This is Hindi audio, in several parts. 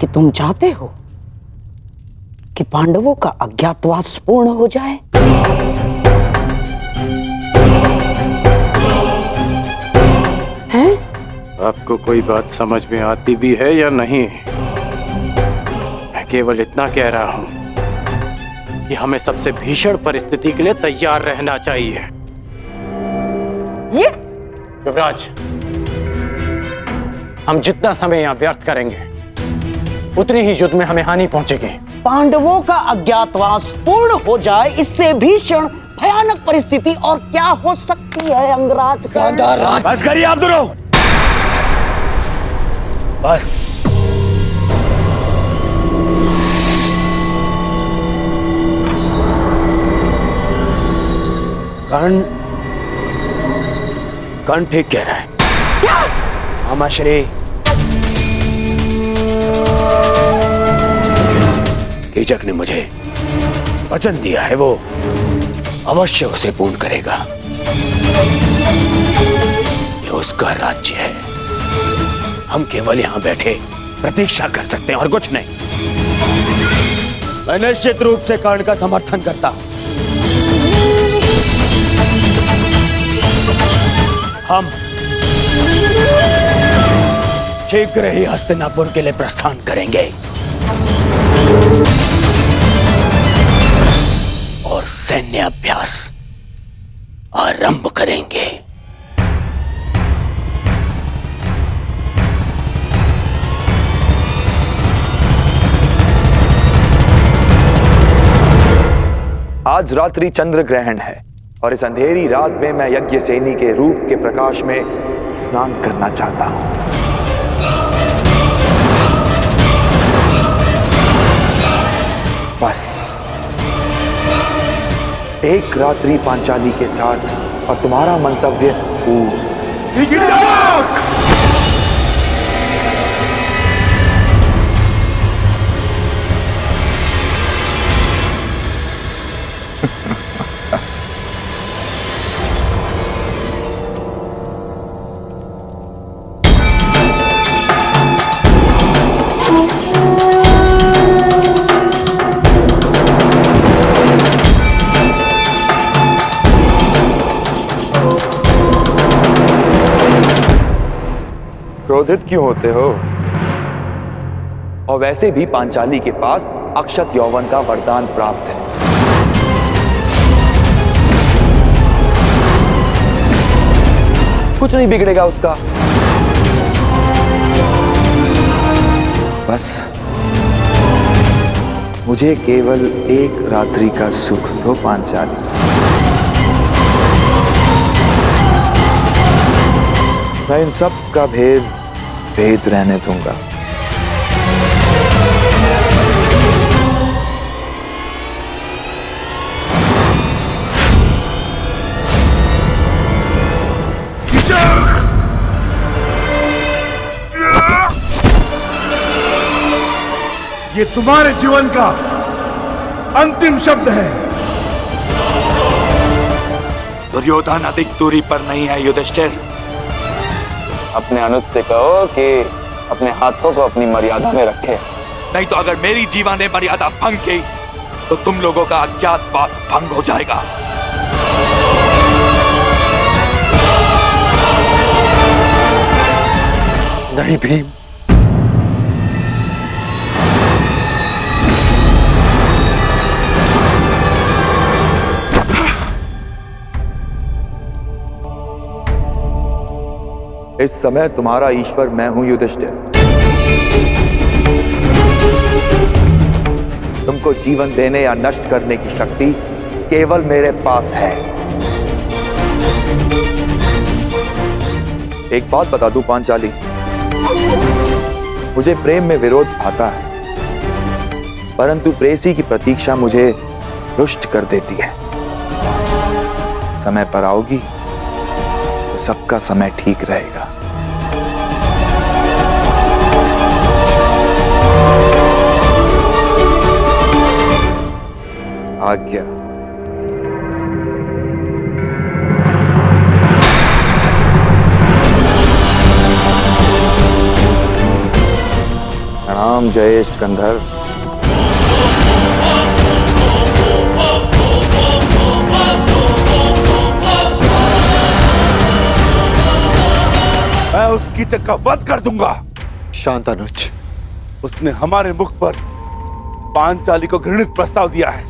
कि तुम चाहते हो कि पांडवों का अज्ञातवास पूर्ण हो जाए? हैं? आपको कोई बात समझ में आती भी है या नहीं? मैं केवल इतना कह रहा हूं कि हमें सबसे भीषण परिस्थिति के लिए तैयार रहना चाहिए। ये युवराज, हम जितना समय यहां व्यर्थ करेंगे उतनी ही युद्ध में हमें हानि पहुंचेगी। पांडवों का अज्ञातवास पूर्ण हो जाए, इससे भीषण भयानक परिस्थिति और क्या हो सकती है अंगराज? बस करिए आप दोनों, बस। कर्ण ठीक कह रहा है। क्या? मामाश्री, कीचक ने मुझे वचन दिया है, वो अवश्य उसे पूर्ण करेगा। ये उसका राज्य है, हम केवल यहां बैठे प्रतीक्षा कर सकते हैं और कुछ नहीं। मैं निश्चित रूप से कर्ण का समर्थन करता हूं। हम शीघ्र ही हस्तिनापुर के लिए प्रस्थान करेंगे और सैन्य अभ्यास आरंभ करेंगे। आज रात्रि चंद्र ग्रहण है और इस अंधेरी रात में मैं यज्ञ सेनी के रूप के प्रकाश में स्नान करना चाहता हूं। बस एक रात्रि पांचाली के साथ और तुम्हारा मंतव्य पूर्ण। क्रोधित क्यों होते हो? और वैसे भी पांचाली के पास अक्षत यौवन का वरदान प्राप्त है। कुछ नहीं बिगड़ेगा उसका। बस मुझे केवल एक रात्रि का सुख दो पांचाली। मैं इन सब का भेद रहने दूंगा। ये तुम्हारे जीवन का अंतिम शब्द है। दुर्योधन अधिक दूरी पर नहीं है युधिष्ठिर। अपने अनुज से कहो कि अपने हाथों को अपनी मर्यादा में रखे। नहीं तो अगर मेरी जीवा ने मर्यादा भंग की तो तुम लोगों का अज्ञातवास भंग हो जाएगा। नहीं भीम, इस समय तुम्हारा ईश्वर मैं हूं युधिष्ठिर। तुमको जीवन देने या नष्ट करने की शक्ति केवल मेरे पास है। एक बात बता दूं पांचाली, मुझे प्रेम में विरोध आता है, परंतु प्रेसी की प्रतीक्षा मुझे रुष्ट कर देती है। समय पर आओगी तो सबका समय ठीक रहेगा। आज्ञा। प्रणाम जयेष्ठ गंधर्व। मैं उस कीचक का वध कर दूंगा। शांत अनुज। उसने हमारे मुख पर पांचाली को घृणित प्रस्ताव दिया है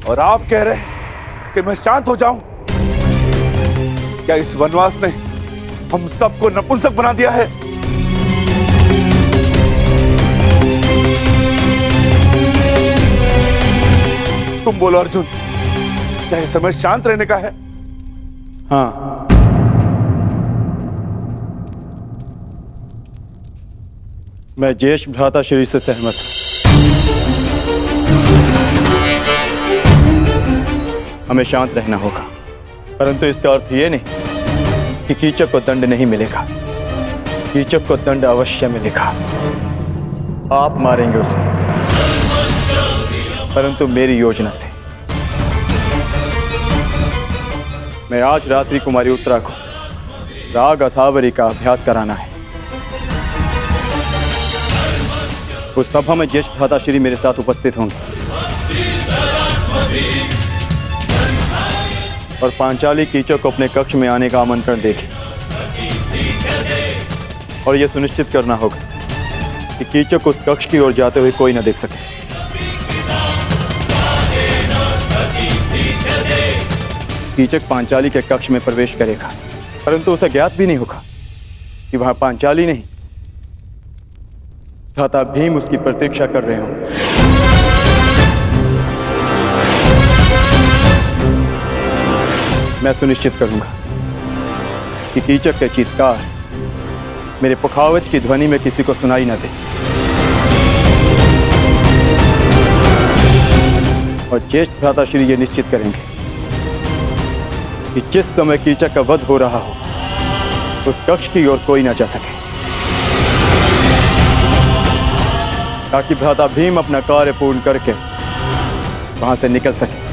और आप कह रहे हैं कि मैं शांत हो जाऊं? क्या इस वनवास ने हम सबको नपुंसक बना दिया है? तुम बोलो अर्जुन, क्या इस समय शांत रहने का है? हाँ, मैं ज्येष्ठ भ्राता श्री से सहमत हूं। हमें शांत रहना होगा, परंतु इसका अर्थ यह नहीं कि कीचक को दंड नहीं मिलेगा। कीचक को दंड अवश्य मिलेगा। आप मारेंगे उसे, परंतु मेरी योजना से। मैं आज रात्रि कुमारी उत्तरा को राग असावरी का अभ्यास कराना है। उस सभा में ज्येष्ठ भ्राता श्री मेरे साथ उपस्थित होंगे और पांचाली कीचक को अपने कक्ष में आने का आमंत्रण देगी। और यह सुनिश्चित करना होगा कि कीचक उस कक्ष की ओर जाते हुए कोई न देख सके। कीचक पांचाली के कक्ष में प्रवेश करेगा, परंतु उसे ज्ञात भी नहीं होगा कि वहां पांचाली नहीं, भ्राता भीम उसकी प्रतीक्षा कर रहे होंगे। मैं सुनिश्चित करूंगा कि कीचक के चीत्कार मेरे पुखावज की ध्वनि में किसी को सुनाई न दे। और ज्येष्ठ भ्राता श्री ये निश्चित करेंगे कि जिस समय कीचक का वध हो रहा हो उस कक्ष की ओर कोई न जा सके, ताकि भ्राता भीम अपना कार्य पूर्ण करके वहां से निकल सके।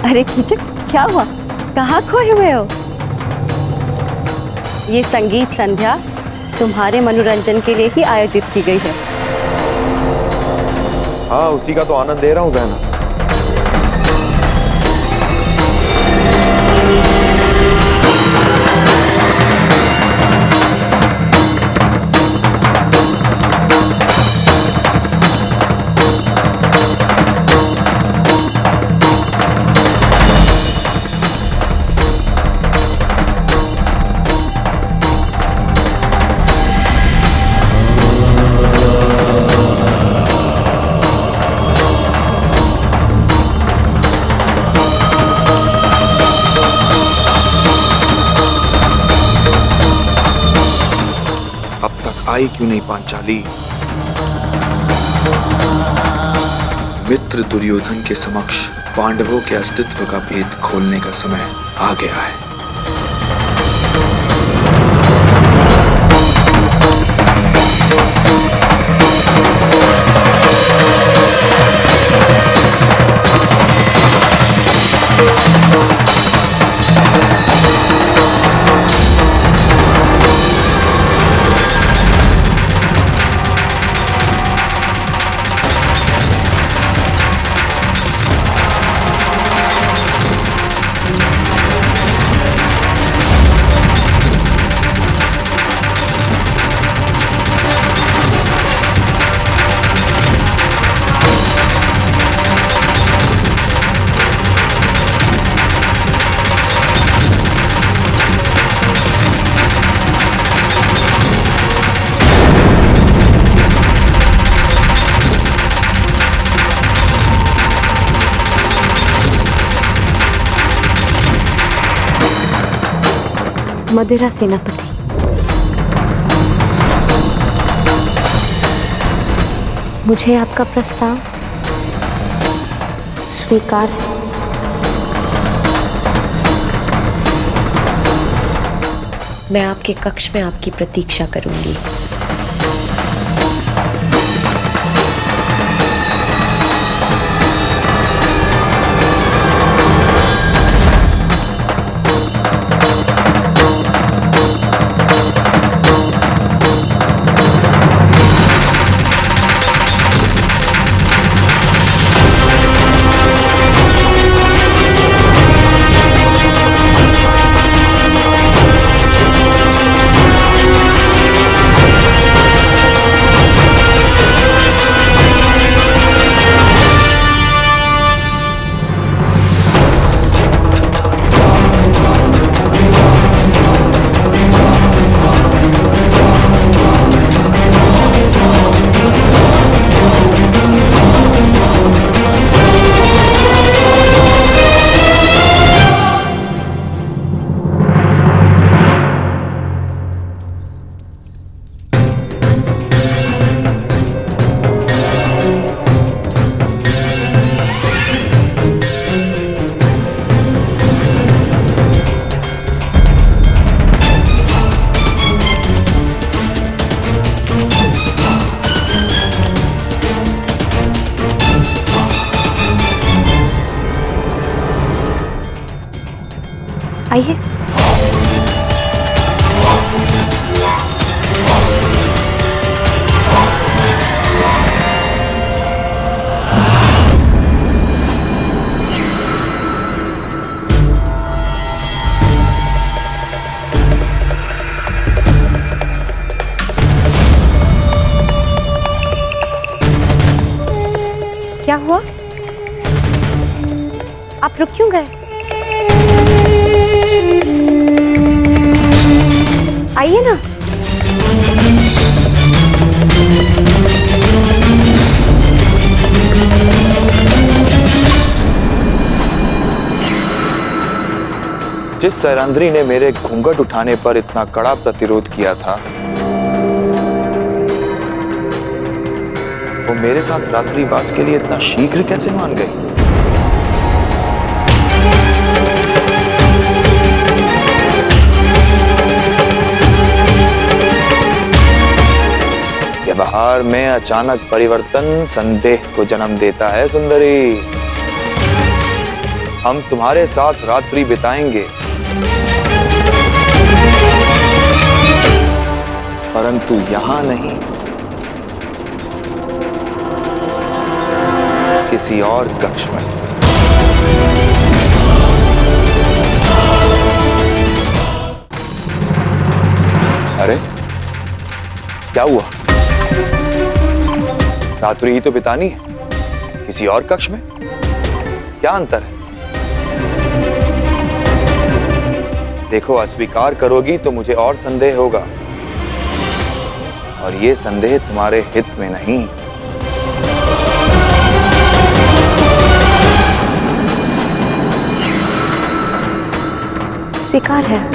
अरे कीचक, क्या हुआ? कहाँ खोए हुए हो? ये संगीत संध्या तुम्हारे मनोरंजन के लिए ही आयोजित की गई है। हाँ, उसी का तो आनंद ले रहा हूँ बहना। आई क्यों नहीं पांचाली? मित्र दुर्योधन के समक्ष पांडवों के अस्तित्व का भेद खोलने का समय आ गया है। मदिरा सेनापति, मुझे आपका प्रस्ताव स्वीकार है। मैं आपके कक्ष में आपकी प्रतीक्षा करूंगी। आइए। क्या हुआ? आप रुक क्यों गए? आइए ना। जिस सैरंध्री ने मेरे घूंघट उठाने पर इतना कड़ा प्रतिरोध किया था, वो मेरे साथ रात्रिवास के लिए इतना शीघ्र कैसे मान गई? व्यवहार में अचानक परिवर्तन संदेह को जन्म देता है सुंदरी। हम तुम्हारे साथ रात्रि बिताएंगे, परंतु यहां नहीं, किसी और कक्ष में। अरे क्या हुआ? रात्रि ही तो बितानी है, किसी और कक्ष में क्या अंतर है? देखो, अस्वीकार करोगी तो मुझे और संदेह होगा, और ये संदेह तुम्हारे हित में नहीं। स्वीकार है।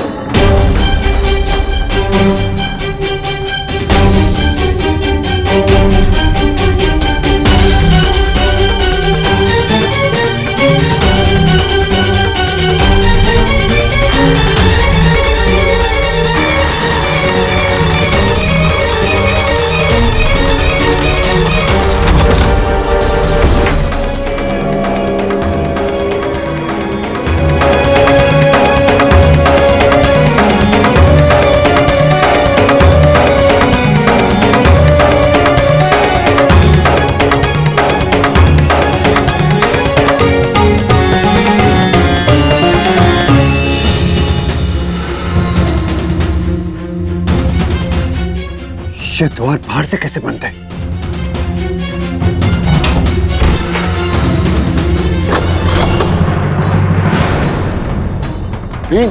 ये द्वार बाहर से कैसे बंद है? भीम,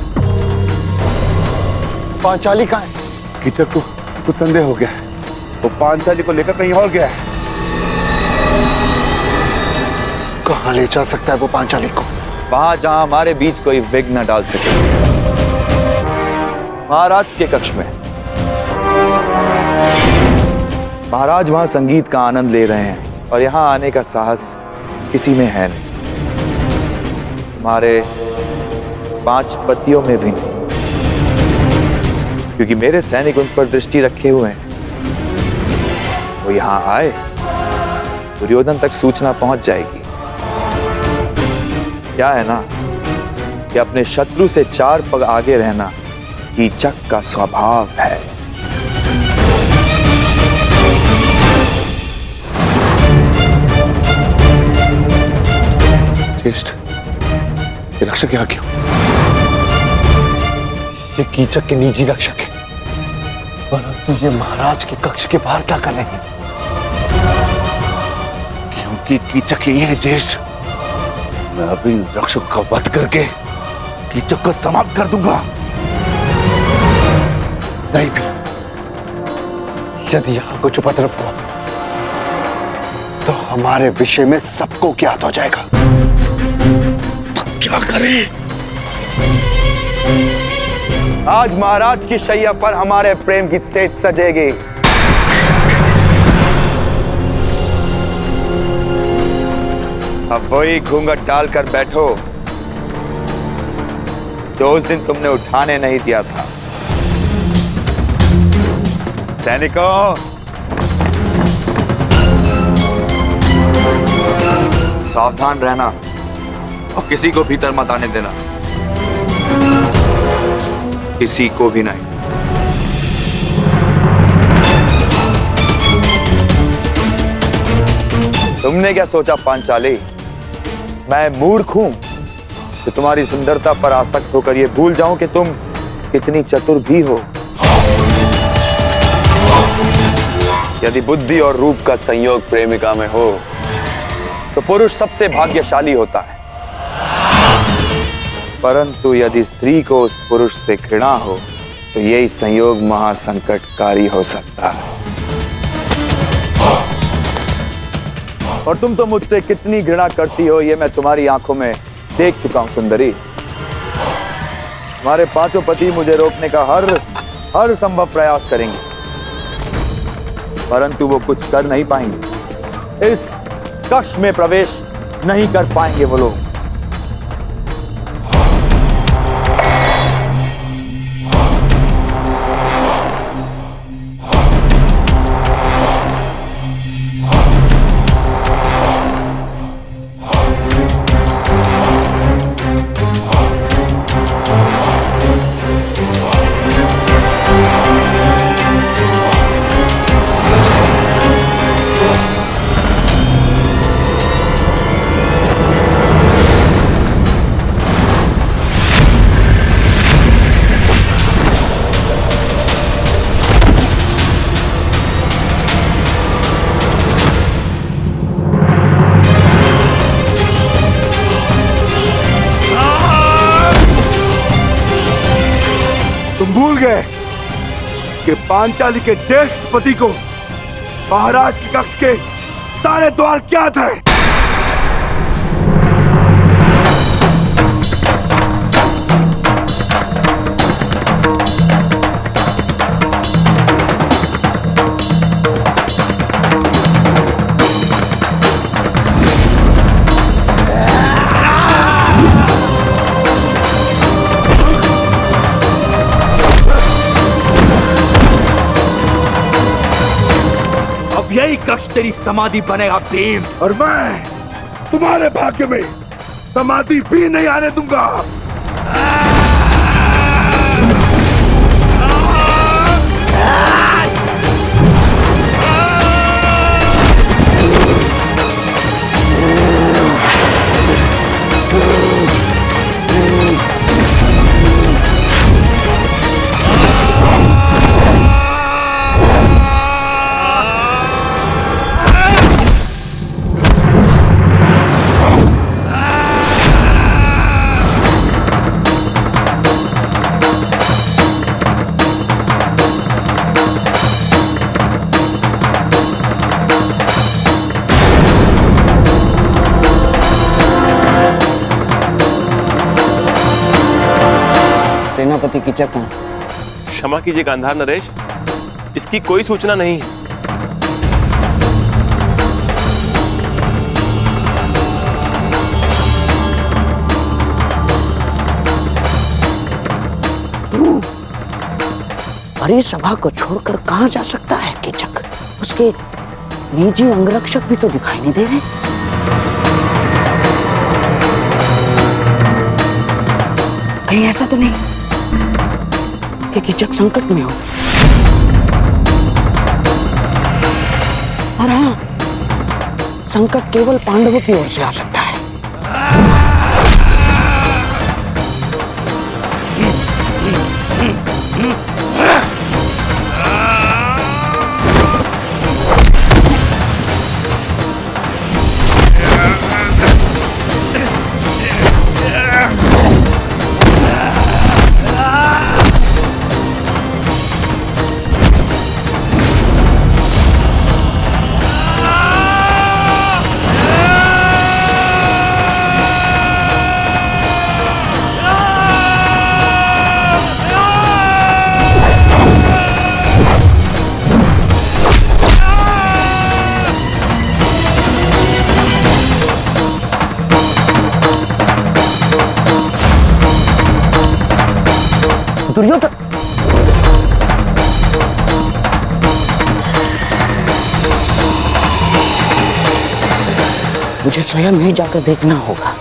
पांचाली कहाँ है? कीचक को कुछ संदेह हो गया है, वो पांचाली को लेकर कहीं और गया है। कहाँ ले जा सकता है वो पांचाली को? वहां जहां हमारे बीच कोई विघ्न न डाल सके। महाराज के कक्ष में। महाराज वहां संगीत का आनंद ले रहे हैं और यहां आने का साहस किसी में है नहीं, तुम्हारे 5 पतियों में भी नहीं, क्योंकि मेरे सैनिक उन पर दृष्टि रखे हुए हैं। वो यहां आए, दुर्योधन तक सूचना पहुंच जाएगी। क्या है ना कि अपने शत्रु से 4 पग आगे रहना कीचक का स्वभाव है। ज्येष्ठ, ये रक्षक यहाँ क्यों? ये कीचक के निजी रक्षक है, परंतु ये महाराज के कक्ष के बाहर क्या कर रहे हैं? क्योंकि कीचक ये है ज्येष्ठ, मैं अभी रक्षक का वध करके कीचक को समाप्त कर दूंगा। नहीं भी, यदि यहां कुछ उपद्रव हो तो हमारे विषय में सबको ज्ञात हो जाएगा। तो क्या करें? आज महाराज की शैया पर हमारे प्रेम की सेज सजेगी। अब वही घूंघट डालकर बैठो जो उस दिन तुमने उठाने नहीं दिया था। सैनिकों, सावधान रहना और किसी को भीतर मत आने देना, किसी को भी नहीं। तुमने क्या सोचा पांचाली, मैं मूर्ख हूं कि तुम्हारी सुंदरता पर आसक्त होकर यह भूल जाऊं कि तुम कितनी चतुर भी हो। यदि बुद्धि और रूप का संयोग प्रेमिका में हो तो पुरुष सबसे भाग्यशाली होता है, परंतु यदि स्त्री को उस पुरुष से घृणा हो तो यही संयोग महासंकटकारी हो सकता है। और तुम तो मुझसे कितनी घृणा करती हो ये मैं तुम्हारी आंखों में देख चुका हूं सुंदरी। तुम्हारे 5 पति मुझे रोकने का हर संभव प्रयास करेंगे, परंतु वो कुछ कर नहीं पाएंगे। इस कक्ष में प्रवेश नहीं कर पाएंगे वो लोग। तुम भूल गए कि पांचाली के ज्येष्ठ पति को महाराज के कक्ष के सारे द्वार क्या थे? यही कक्ष तेरी समाधि बनेगा भीम, और मैं तुम्हारे भाग्य में समाधि भी नहीं आने दूंगा। सेनापति कीचक कहाँ? क्षमा कीजिए गांधार नरेश, इसकी कोई सूचना नहीं है। बड़ी सभा को छोड़कर कहां जा सकता है कीचक? उसके निजी अंगरक्षक भी तो दिखाई नहीं दे रहे। कहीं ऐसा तो नहीं कि कीचक संकट में हो? और हाँ, संकट केवल पांडवों की ओर से आ सकता है। दुर्योधन, मुझे स्वयं ही जाकर देखना होगा।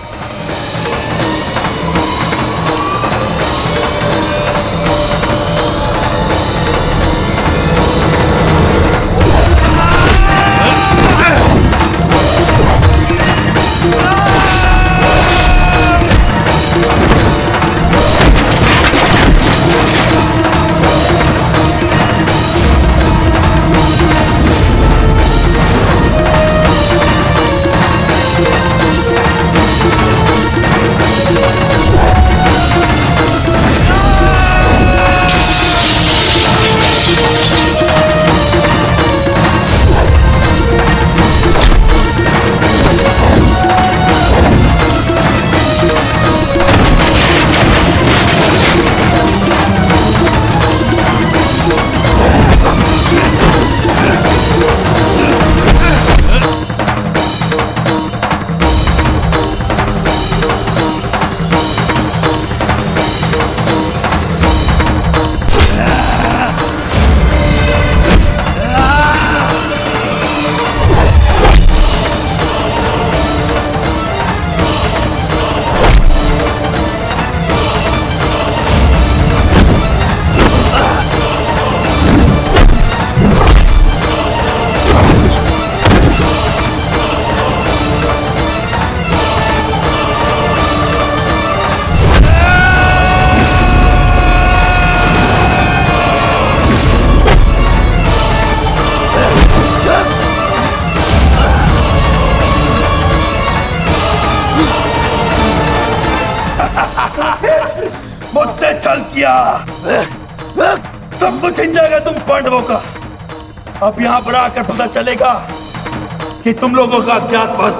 मुझसे छल किया, सब कुछ छिन जाएगा तुम पांडवों का। अब यहाँ पर आकर पता चलेगा कि तुम लोगों का अज्ञातवास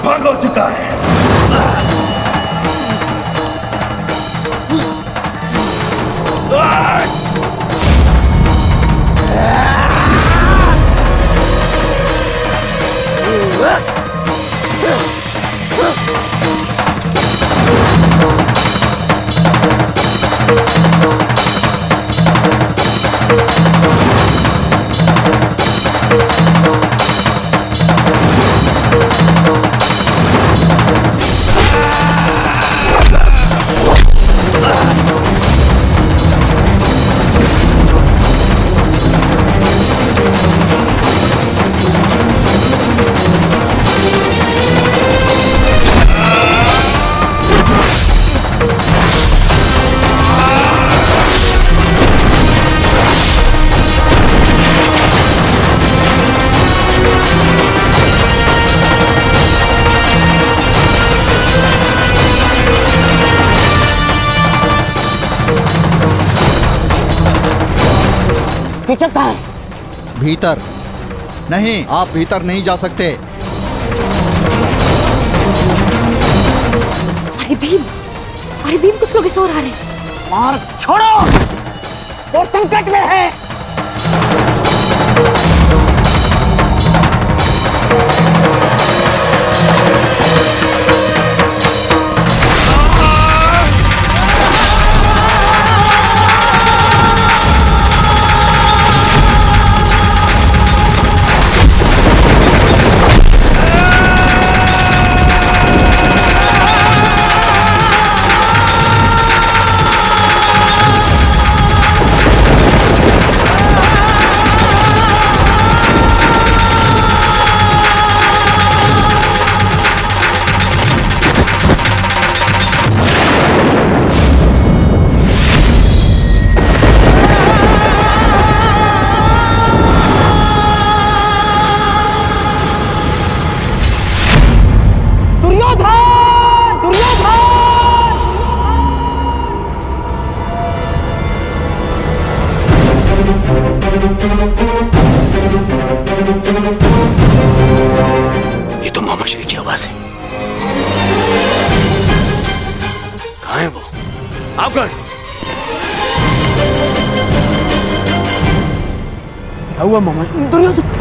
भंग हो चुका है। कीचक कहाँ है? भीतर नहीं, आप भीतर नहीं जा सकते। अरे भीम कुछ लोग इस ओर आ रहे हैं। मार छोड़ो, और संकट में है। ये तो मामा श्री की आवाज है। कहाँ है वो? आप कौन? क्या हुआ मामा? दुर्योधन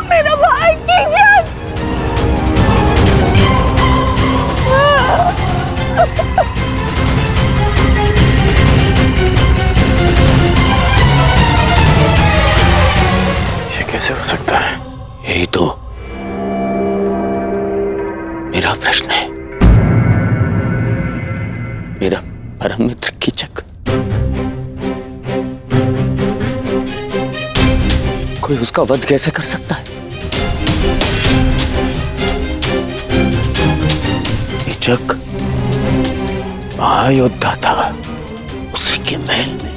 मेरा भाई कीचक। ये कैसे हो सकता है? यही तो मेरा प्रश्न है। मेरा परम मित्र कीचक कोई उसका वध कैसे कर सकता है? कीचक महायोद्धा था, उसी के महल में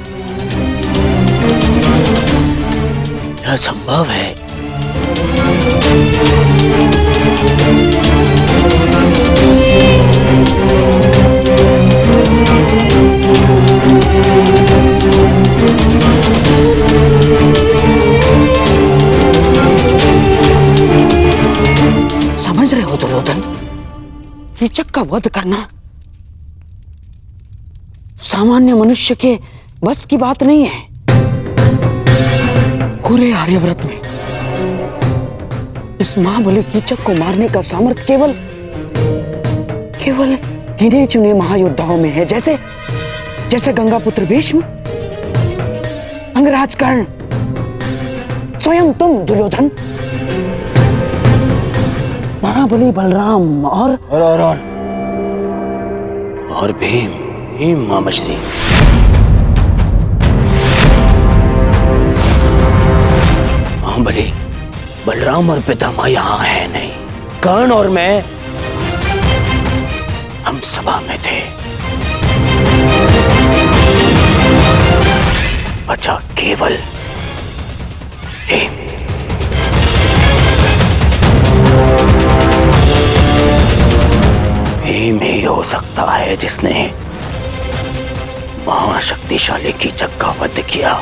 यह संभव है। समझ रहे हो दुर्योधन, कीचक का वध करना सामान्य मनुष्य के बस की बात नहीं है। पूरे आर्यव्रत में इस महाबली कीचक को मारने का सामर्थ्य केवल गिने चुने महायोद्धाओं में है, जैसे गंगापुत्र भीष्म, अंगराज कर्ण, स्वयं तुम दुर्योधन, महाबली बलराम और भीम मामाश्री। महाबली बलराम और पितामह यहाँ है नहीं। कर्ण और मैं हम सभा में थे। बचा केवल भीम। भीम ही हो सकता है जिसने महाशक्तिशाली कीचक का वध किया।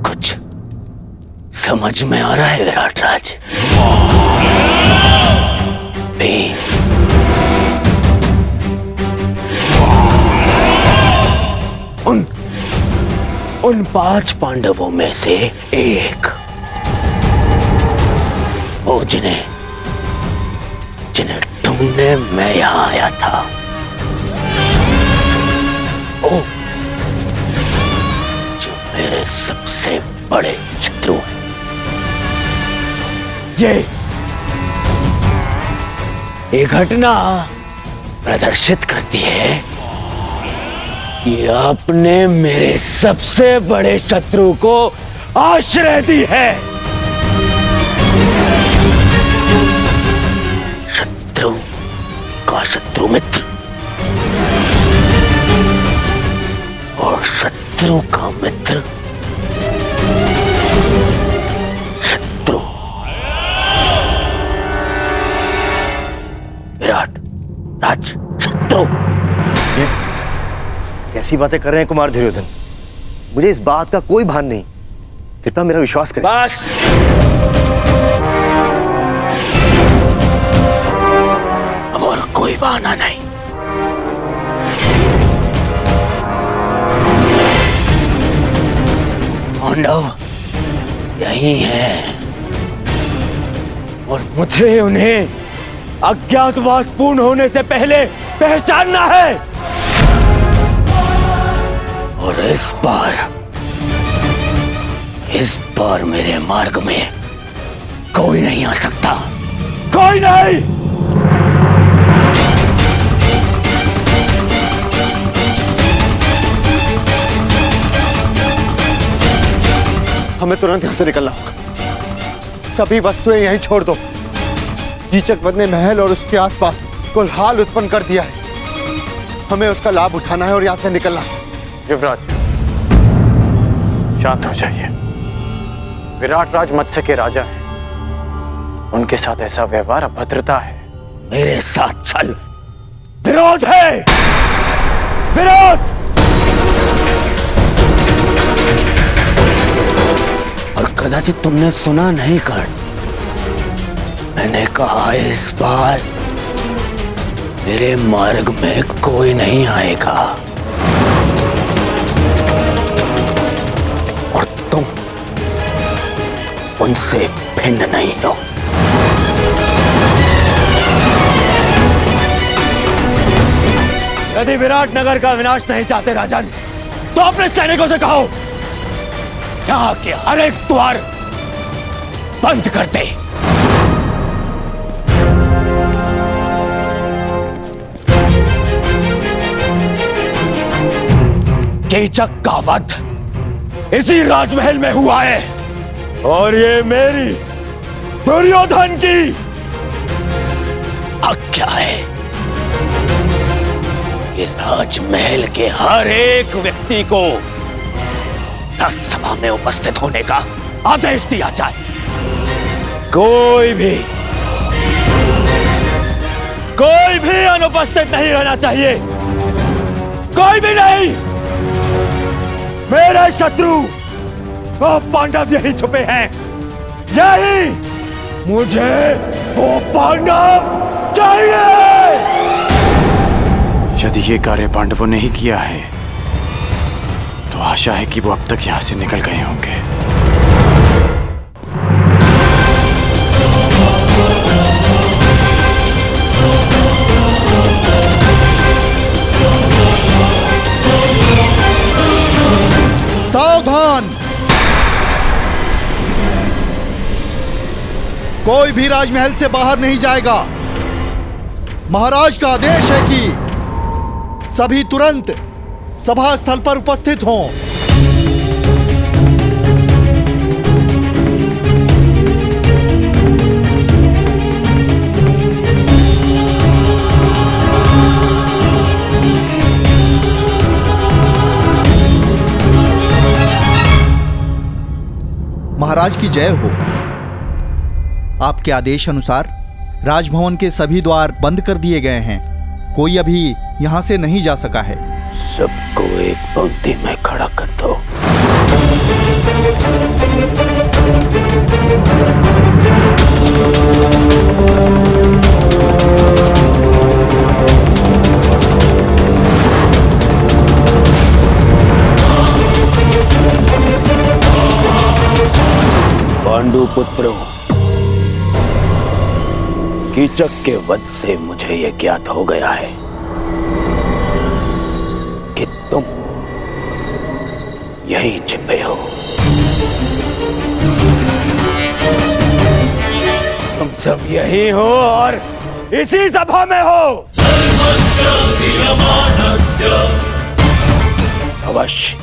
कुछ समझ में आ रहा है विराटराज? भीम उन 5 पांडवों में से एक, वो जिन्हें ढूंढने मैं यहां आया था। ओ, जो मेरे सबसे बड़े शत्रु हैं। ये घटना प्रदर्शित करती है कि आपने मेरे सबसे बड़े शत्रु को आश्रय दी है। शत्रु का शत्रु मित्र और शत्रु का मित्र शत्रु। कैसी बातें कर रहे हैं कुमार दुर्योधन? मुझे इस बात का कोई भान नहीं। कृपया मेरा विश्वास करें। बस अब और कोई बहाना नहीं। पांडव यही है और मुझे उन्हें अज्ञातवास पूर्ण होने से पहले पहचानना है। और इस बार मेरे मार्ग में कोई नहीं आ सकता, कोई नहीं। हमें तुरंत यहां से निकलना होगा। सभी वस्तुएं यहीं छोड़ दो। कीचकवध ने महल और उसके आसपास कोलाहल उत्पन्न कर दिया है। हमें उसका लाभ उठाना है और यहां से निकलना है। युवराज, शांत हो जाइए। विराट राज मत्स्य के राजा हैं। उनके साथ ऐसा व्यवहार अभद्रता है। मेरे साथ चल। विरोध है, विरोध। और कदाचित तुमने सुना नहीं कर्ण, मैंने कहा इस बार मेरे मार्ग में कोई नहीं आएगा। और तुम उनसे भिन्न नहीं हो। यदि विराट नगर का विनाश नहीं चाहते राजन, तो अपने सैनिकों से कहो यहां के हर एक द्वार बंद कर दे। कीचक का वध इसी राजमहल में हुआ है और ये मेरी दुर्योधन की आज्ञा है कि राजमहल के हर एक व्यक्ति को राज्यसभा में उपस्थित होने का आदेश दिया जाए। कोई भी अनुपस्थित नहीं रहना चाहिए, कोई भी नहीं। मेरे शत्रु वो पांडव यही छुपे हैं, यही मुझे वो पांडव चाहिए। यदि ये कार्य पांडवों ने ही किया है तो आशा है कि वो अब तक यहां से निकल गए होंगे। सावधान! कोई भी राजमहल से बाहर नहीं जाएगा। महाराज का आदेश है कि सभी तुरंत सभा स्थल पर उपस्थित हों। महाराज की जय हो। आपके आदेश अनुसार राजभवन के सभी द्वार बंद कर दिए गए हैं। कोई अभी यहां से नहीं जा सका है। सबको एक पंक्ति में खड़ा कर दो। पांडु पुत्रों, कीचक के वध से मुझे यह ज्ञात हो गया है कि तुम यहीं छिपे हो। तुम सब यही हो और इसी सभा में हो। अवश्य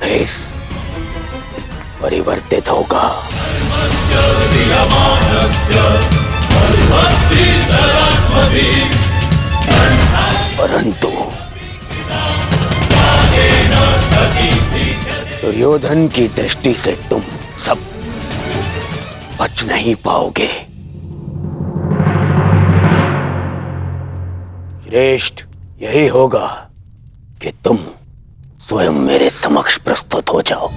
भेष परिवर्तित होगा। परंतु दुर्योधन की दृष्टि से तुम सब बच नहीं पाओगे। श्रेष्ठ यही होगा कि तुम स्वयं मेरे समक्ष प्रस्तुत हो जाओ,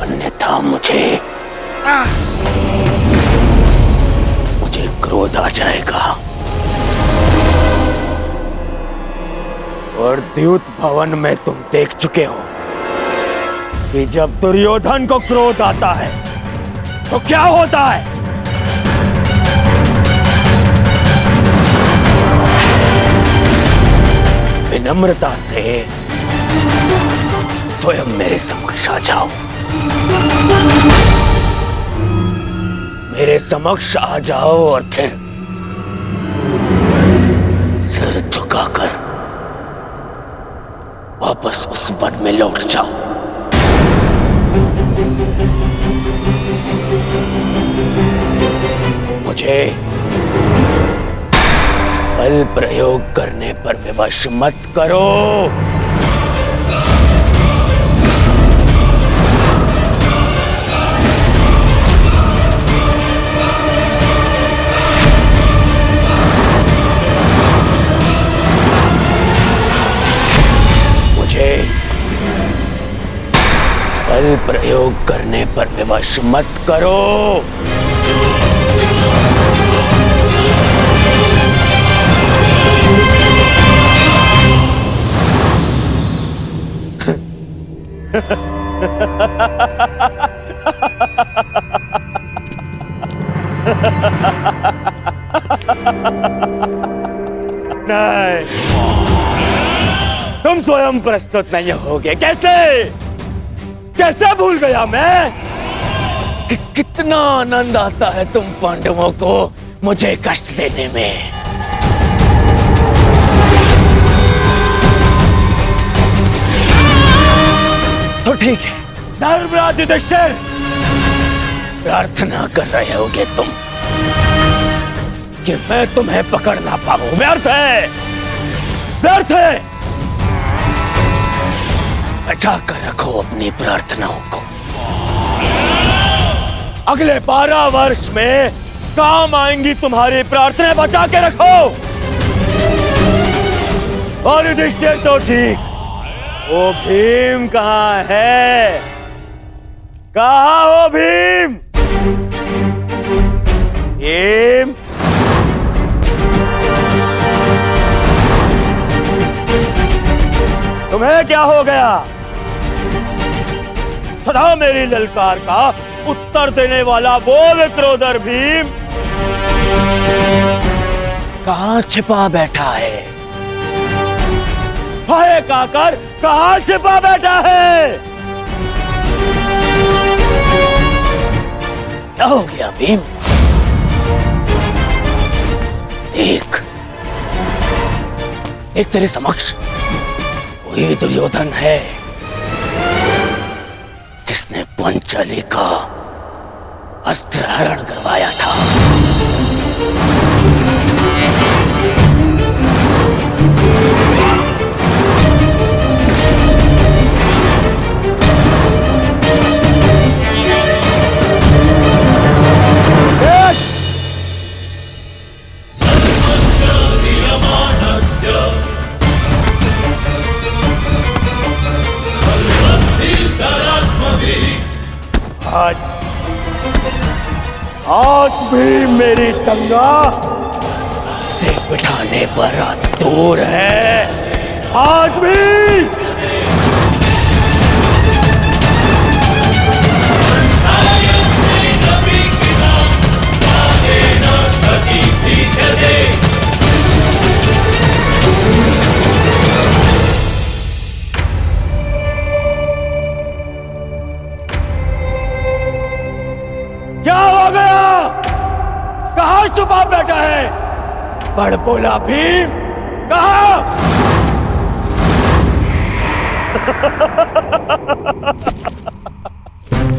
अन्यथा मुझे क्रोध आ जाएगा और द्यूत भवन में तुम देख चुके हो कि जब दुर्योधन को क्रोध आता है तो क्या होता है। विनम्रता से स्वयं मेरे समक्ष आ जाओ, मेरे समक्ष आ जाओ और फिर सिर झुकाकर वापस उस वन में लौट जाओ। मुझे बल प्रयोग करने पर विवश मत करो। बल प्रयोग करने पर विवश मत करो। नहीं, तुम स्वयं प्रस्तुत नहीं होगे। कैसे कैसे भूल गया मैं कि कितना आनंद आता है तुम पांडवों को मुझे कष्ट देने में। तो ठीक है, धर्मराज युधिष्ठिर, प्रार्थना कर रहे होगे तुम कि मैं तुम्हें पकड़ ना पाऊं। व्यर्थ है, व्यर्थ है। बचा कर रखो अपनी प्रार्थनाओं को। अगले 12 वर्ष में काम आएंगी तुम्हारी प्रार्थनाएं, बचा के रखो। और युधिष्ठिर तो ठीक, वो भीम कहाँ है? कहाँ हो भीम? भीम, तुम्हें क्या हो गया? सदा मेरी ललकार का उत्तर देने वाला वो विक्रोधर भीम कहाँ छिपा बैठा है? हाय काकर, कहाँ छिपा बैठा है? क्या हो गया भीम? देख, एक तेरे समक्ष वही दुर्योधन है जिसने पंचाली का अस्त्र हरण करवाया था। आज भी मेरी टंगा से बिठाने पर दूर है। आज भी क्या हो गया? कहाँ छुपा बैठा है? बड़ बोला भीम, कहाँ?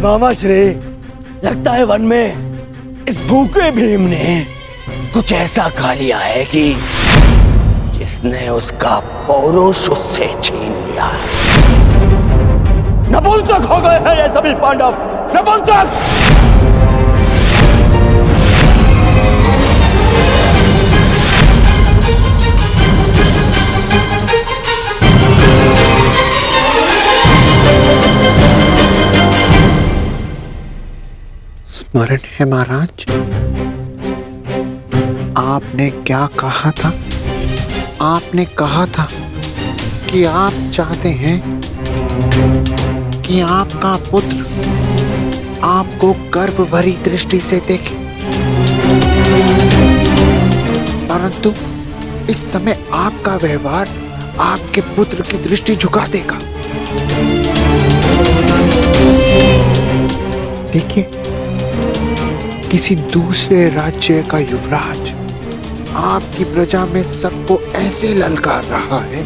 मामा श्री, लगता है वन में इस भूखे भीम ने कुछ ऐसा खा लिया है कि जिसने उसका पौरुष उससे छीन लिया। नपुंसक हो गए हैं ये सभी पांडव, नपुंसक। स्मरण है महाराज? आपने क्या कहा था? आपने कहा था कि आप चाहते हैं कि आपका पुत्र आपको गर्व भरी दृष्टि से देखे, परंतु इस समय आपका व्यवहार आपके पुत्र की दृष्टि झुका देगा। देखिए, किसी दूसरे राज्य का युवराज आपकी प्रजा में सबको ऐसे ललकार रहा है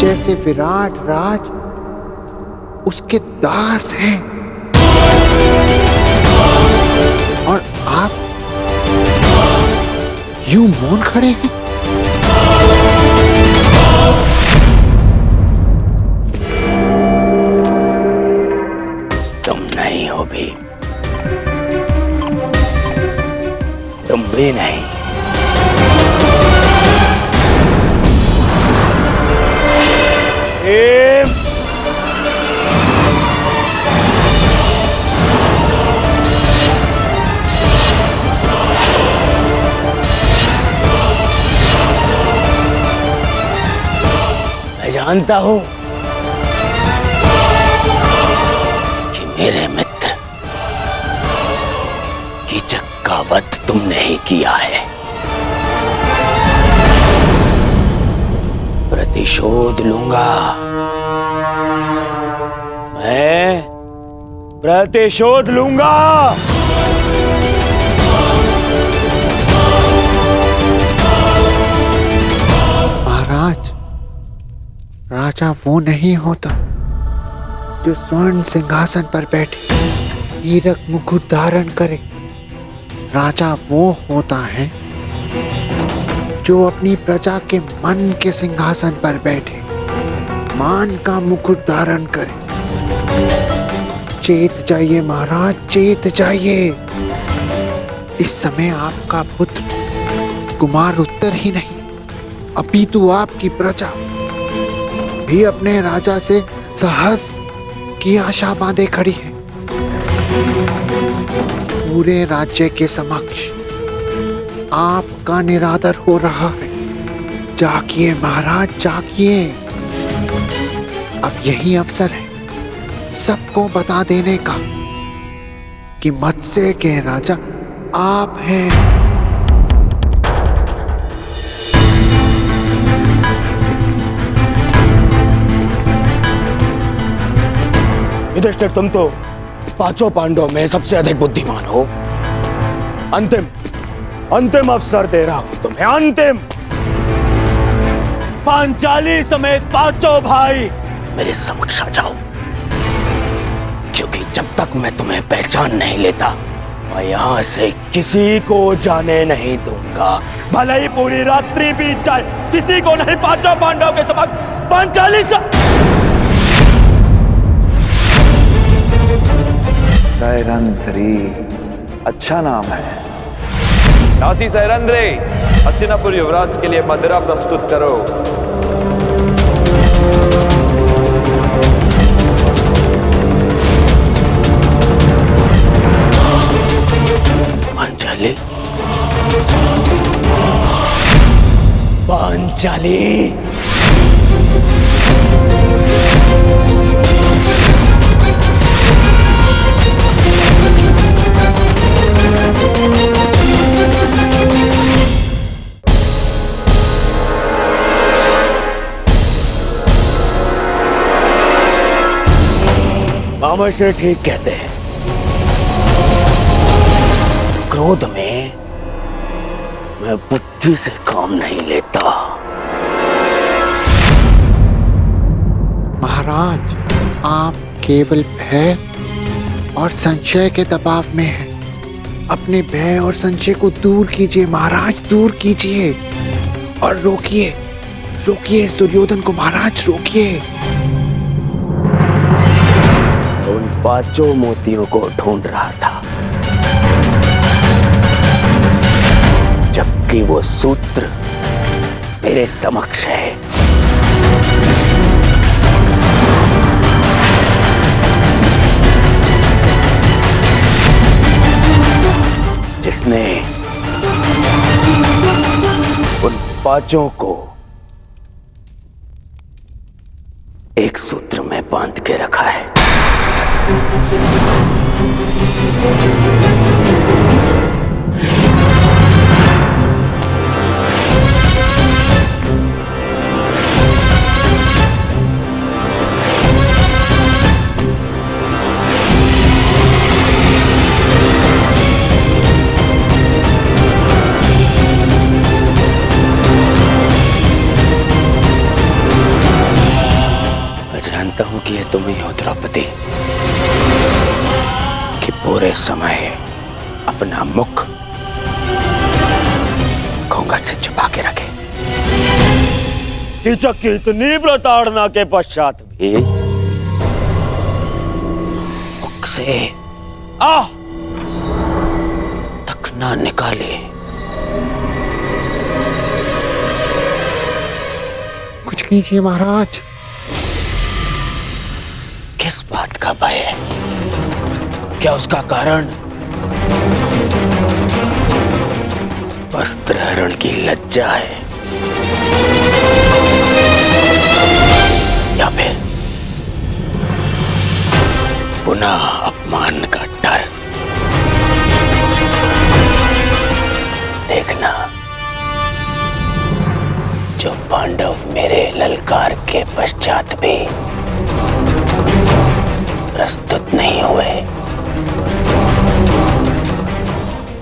जैसे विराट राज उसके दास हैं, और आप यूं मौन खड़े हैं। तुम नहीं हो भी, तुम भी नहीं। मैं जानता हूं कि मेरे मित्र कीचक का वध तुमने ही किया है। प्रतिशोध लूंगा, मैं प्रतिशोध लूंगा। महाराज, राजा वो नहीं होता जो स्वर्ण सिंहासन पर बैठे हीरक मुकुट धारण करे। राजा वो होता है जो अपनी प्रजा के मन के सिंहासन पर बैठे मान का मुकुट धारण करे। चेत जाइए महाराज, चेत जाइए। इस समय आपका पुत्र कुमार उत्तर ही नहीं, अपितु आपकी प्रजा भी अपने राजा से साहस की आशा बांधे खड़ी है। पूरे राज्य के समक्ष आपका निरादर हो रहा है। जागिए महाराज, जागिए। अब यही अवसर है सबको बता देने का कि मत्स्य के राजा आप हैं। युधिष्ठिर, तुम तो पांचों पांडवों में सबसे अधिक बुद्धिमान हो। अंतिम अवसर दे रहा हूं तुम्हें, अंतिम। पांचाली समेत पांचों भाई मेरे समक्ष आ जाओ, क्योंकि जब तक मैं तुम्हें पहचान नहीं लेता मैं यहां से किसी को जाने नहीं दूंगा। भले ही पूरी रात्रि बीत जाए, किसी को नहीं। पांचों पांडवों के समक्ष पांचाली सैरंध्री, अच्छा नाम है। दासी सैरंध्री, हस्तिनापुर युवराज के लिए मदिरा प्रस्तुत करो। पांचाली, पांचाली। मामाश्री ठीक कहते हैं, क्रोध में मैं बुद्धि से काम नहीं लेता। महाराज, आप केवल भय और संशय के दबाव में हैं। अपने भय और संशय को दूर कीजिए महाराज, दूर कीजिए और रोकिए, रोकिए इस दुर्योधन को महाराज, रोकिए। उन पांचों मोतियों को ढूंढ रहा था, जबकि वो सूत्र मेरे समक्ष है। पांचों को एक सूत्र में बांध के रखा है। जानता हूं कि ये तुम ही हो द्रौपदी, कि पूरे समय अपना मुख घूंघट से छुपा के रखे। कीचक की इतनी प्रताड़ना के पश्चात भी मुख से तक ना निकाले। कुछ कीजिए महाराज। किस बात का भय है? क्या उसका कारण वस्त्र हरण की लज्जा है, या फिर पुनः अपमान का डर? देखना, जो पांडव मेरे ललकार के पश्चात भी प्रस्तुत नहीं हुए,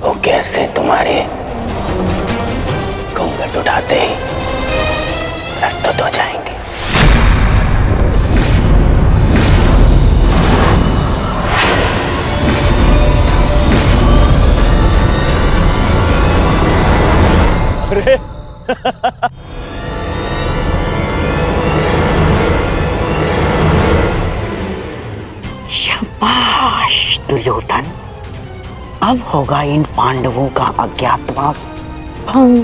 वो कैसे तुम्हारे घूंघट उठाते ही प्रस्तुत हो जाएंगे। अरे शाबाश दुर्योधन, अब होगा इन पांडवों का अज्ञातवास भंग।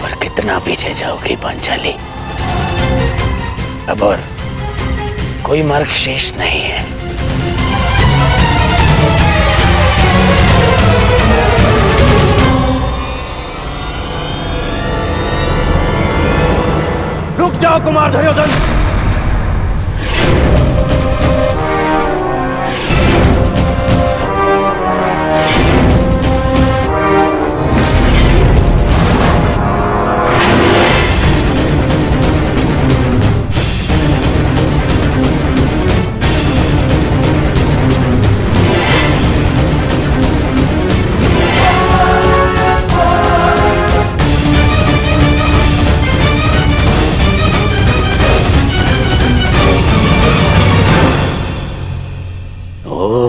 और कितना पीछे जाओगी पांचाली? अब और कोई मार्ग शेष नहीं है। रुक जाओ कुमार दुर्योधन।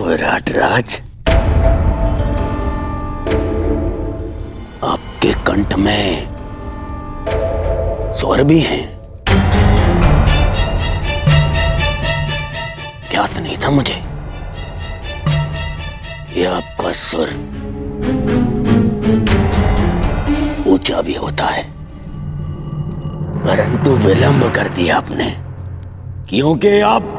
विराटराज, आपके कंठ में स्वर भी हैं। ज्ञात नहीं था मुझे ये आपका सुर ऊंचा भी होता है, परंतु विलंब कर दिया आपने, क्योंकि आप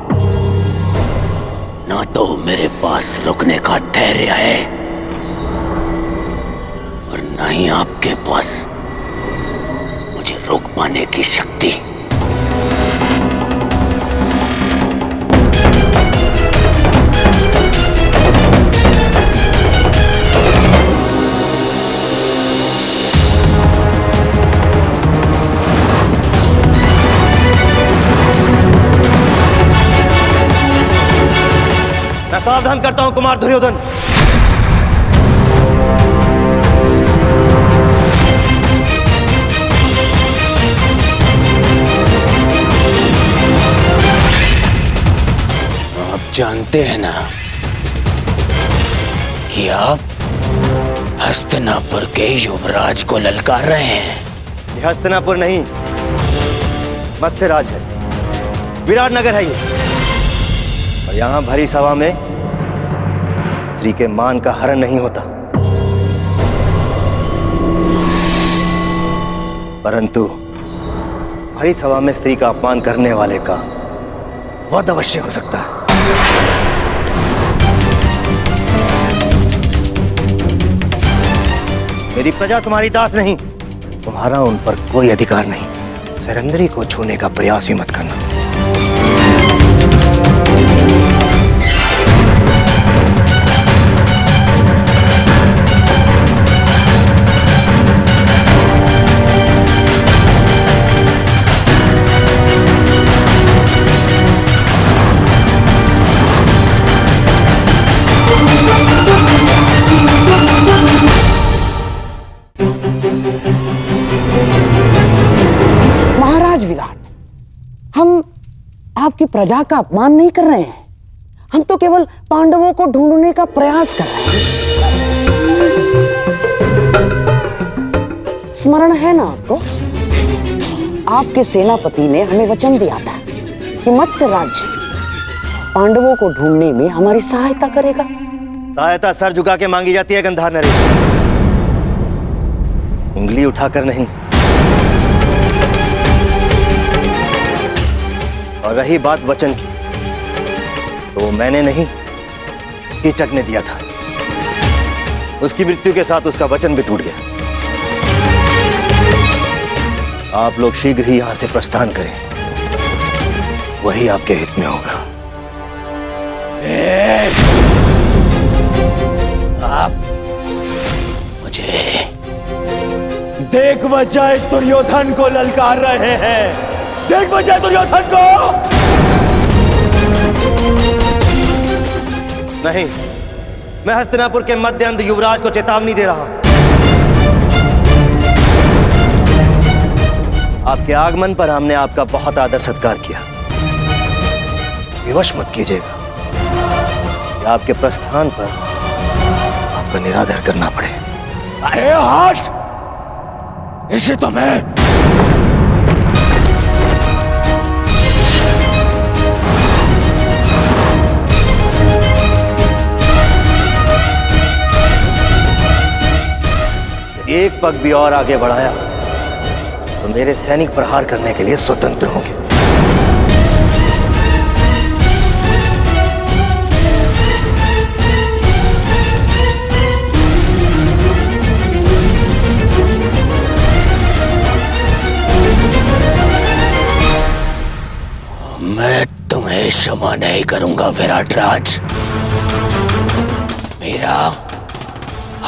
ना तो मेरे पास रुकने का धैर्य है और ना ही आपके पास मुझे रोक पाने की शक्ति। मैं सावधान करता हूं कुमार दुर्योधन। आप जानते हैं ना कि आप हस्तिनापुर के युवराज को ललकार रहे हैं। ये हस्तिनापुर नहीं, मत्स्यराज है, विराट नगर है ये। और यहां भरी सभा में स्त्री के मान का हरण नहीं होता, परंतु भरी सभा में स्त्री का अपमान करने वाले का वध अवश्य हो सकता है। मेरी प्रजा तुम्हारी दास नहीं, तुम्हारा उन पर कोई अधिकार नहीं। सरंदरी को छूने का प्रयास भी मत करना। महाराज विराट, हम आपकी प्रजा का अपमान नहीं कर रहे हैं। हम तो केवल पांडवों को ढूंढने का प्रयास कर रहे हैं। स्मरण है ना आपको, आपके सेनापति ने हमें वचन दिया था कि मत्स्य राज्य पांडवों को ढूंढने में हमारी सहायता करेगा। सहायता सर झुका के मांगी जाती है गंधार नरेश, उंगली उठाकर नहीं। और रही बात वचन की, तो मैंने नहीं, कीचक ने दिया था। उसकी मृत्यु के साथ उसका वचन भी टूट गया। आप लोग शीघ्र ही यहां से प्रस्थान करें, वही आपके हित में होगा। आप मुझे देख बजाय दुर्योधन को ललकार रहे हैं। देख बजाय दुर्योधन को। नहीं, मैं हस्तिनापुर के मध्य अंध युवराज को चेतावनी दे रहा हूं। आपके आगमन पर हमने आपका बहुत आदर सत्कार किया। विवश मत कीजिएगा कि आपके प्रस्थान पर आपका निरादर करना पड़े। अरे हट! इसे तो मैं एक पग भी और आगे बढ़ाया तो मेरे सैनिक प्रहार करने के लिए स्वतंत्र होंगे। मैं तुम्हें क्षमा नहीं करूंगा विराट राज। मेरा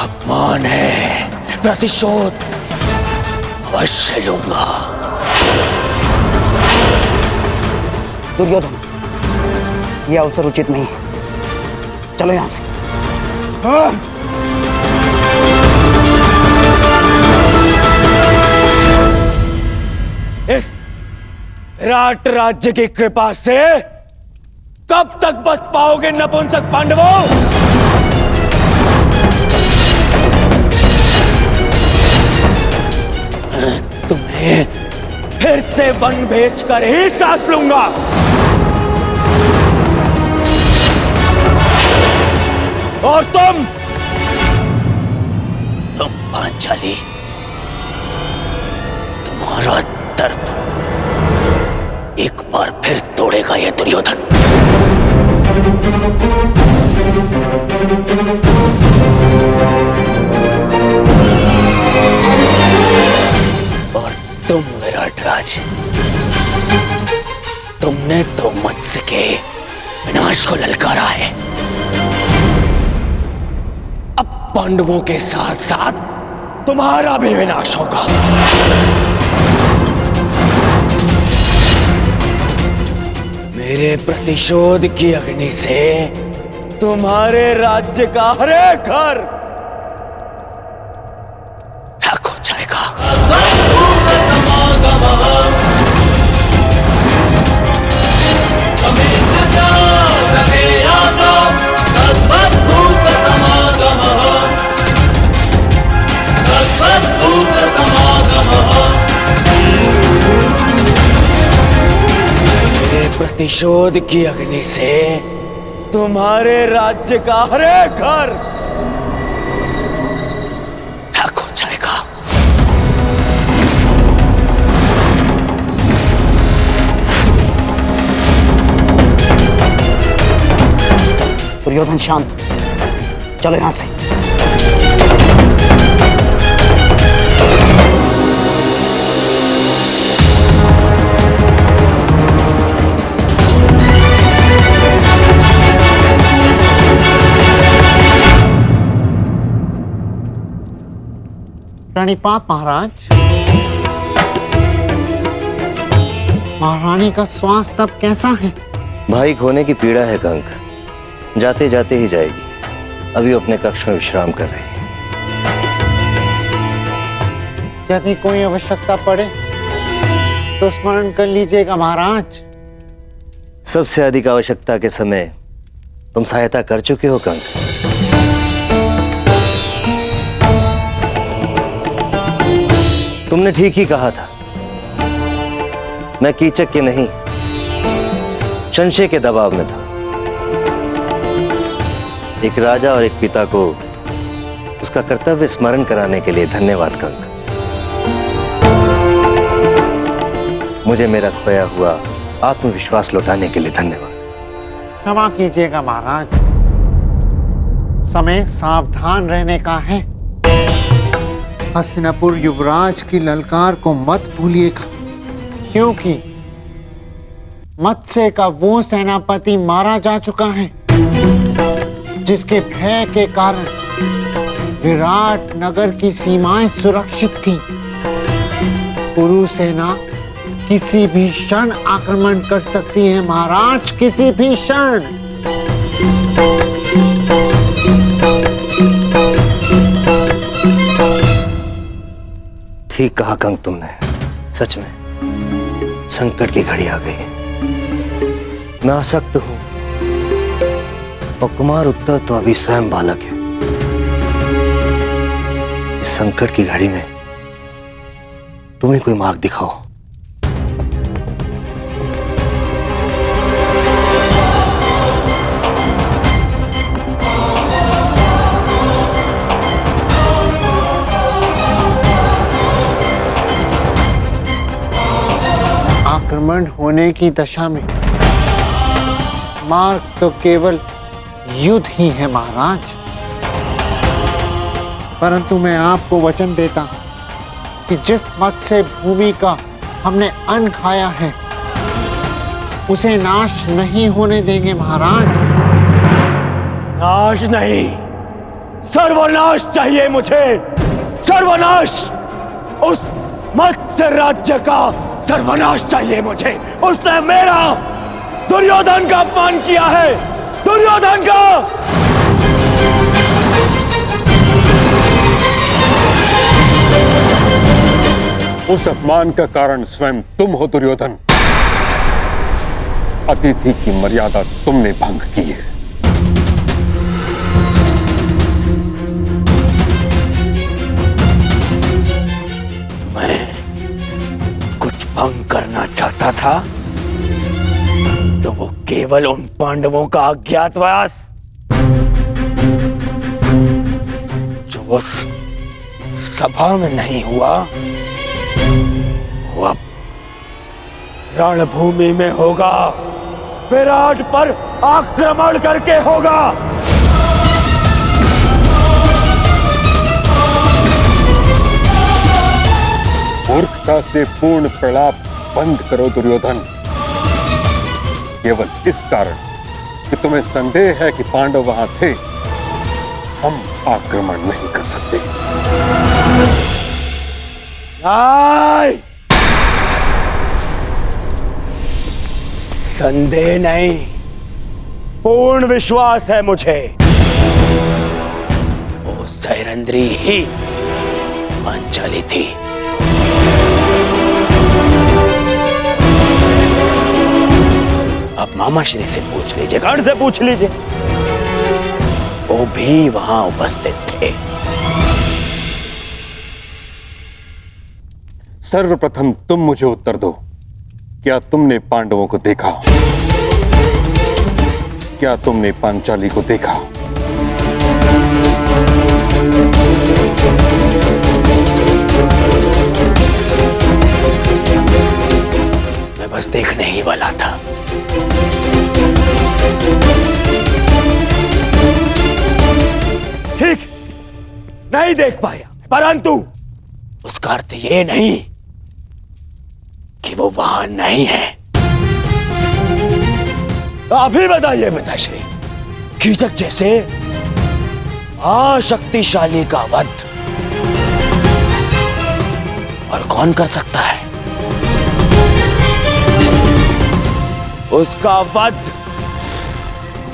अपमान है, प्रतिशोध अवश्य लूंगा। दुर्योधन, यह अवसर उचित नहीं है। चलो यहां से। इस विराट राज्य की कृपा से कब तक बच पाओगे नपुंसक पांडवों? तुम्हें फिर से वन भेजकर ही सांस लूंगा। और तुम पांचाली, तुम्हारा दर्प एक बार फिर तोड़ेगा यह दुर्योधन। और तुम विराट राज, तुमने तो मत्स्य के विनाश को ललकारा है। अब पांडवों के साथ साथ तुम्हारा भी विनाश होगा। मेरे प्रतिशोध की अग्नि से तुम्हारे राज्य का हर एक घर राख हो जाएगा। प्रतिशोध की अग्नि से तुम्हारे राज्य का हर एक घर राख हो जाएगा। दुर्योधन शांत, चलो यहां से। प्रणिपात महाराज। महारानी का स्वास्थ्य अब कैसा है? भाई खोने की पीड़ा है कंक, जाते जाते ही जाएगी। अभी अपने कक्ष में विश्राम कर रही है। यदि कोई आवश्यकता पड़े तो स्मरण कर लीजिएगा महाराज। सबसे अधिक आवश्यकता के समय तुम सहायता कर चुके हो कंक। तुमने ठीक ही कहा था, मैं कीचक के नहीं संशय के दबाव में था। एक राजा और एक पिता को उसका कर्तव्य स्मरण कराने के लिए धन्यवाद कंक। मुझे मेरा खोया हुआ आत्मविश्वास लौटाने के लिए धन्यवाद। क्षमा कीजिएगा महाराज, समय सावधान रहने का है। हस्तिनापुर युवराज की ललकार को मत भूलिएगा, क्योंकि मत्स्य का वो सेनापति मारा जा चुका है जिसके भय के कारण विराट नगर की सीमाएं सुरक्षित थीं। कुरु सेना किसी भी क्षण आक्रमण कर सकती है महाराज, किसी भी क्षण। ठीक कहा कंक तुमने, सच में संकट की घड़ी आ गई है। मैं आसक्त हूं और कुमार उत्तर तो अभी स्वयं बालक है। इस संकट की घड़ी में तुम्हें कोई मार्ग दिखाओ। आक्रमण होने की दशा में मार्ग तो केवल युद्ध ही है महाराज, परंतु मैं आपको वचन देता कि जिस मत्स्य भूमि का हमने अन्न खाया है उसे नाश नहीं होने देंगे महाराज। नाश नहीं, सर्वनाश चाहिए मुझे, सर्वनाश। उस मत्स्य राज्य का सर्वनाश चाहिए मुझे। उसने मेरा, दुर्योधन का अपमान किया है, दुर्योधन का। उस अपमान का कारण स्वयं तुम हो दुर्योधन। अतिथि की मर्यादा तुमने भंग की है। मैं कुछ भंग करना चाहता था तो वो केवल उन पांडवों का अज्ञातवास जो उस सभा में नहीं हुआ, वो अब रणभूमि में होगा, विराट पर आक्रमण करके होगा। मूर्खता से पूर्ण प्रलाप बंद करो दुर्योधन। केवल इस कारण कि तुम्हें संदेह है कि पांडव वहां थे, हम आक्रमण नहीं कर सकते। नहीं, संदेह नहीं, पूर्ण विश्वास है मुझे। वो सैरंद्री ही पांचाली थी। अब मामाश्री से पूछ लीजिए, गण से पूछ लीजिए, वो भी वहां उपस्थित थे। सर्वप्रथम तुम मुझे उत्तर दो, क्या तुमने पांडवों को देखा? क्या तुमने पांचाली को देखा? मैं बस देखने ही वाला था। नहीं देख पाया, परंतु उसका अर्थ ये नहीं कि वो वहां नहीं है। तो अभी बताइए पिताश्री, कीचक जैसे शक्तिशाली का वध और कौन कर सकता है? उसका वध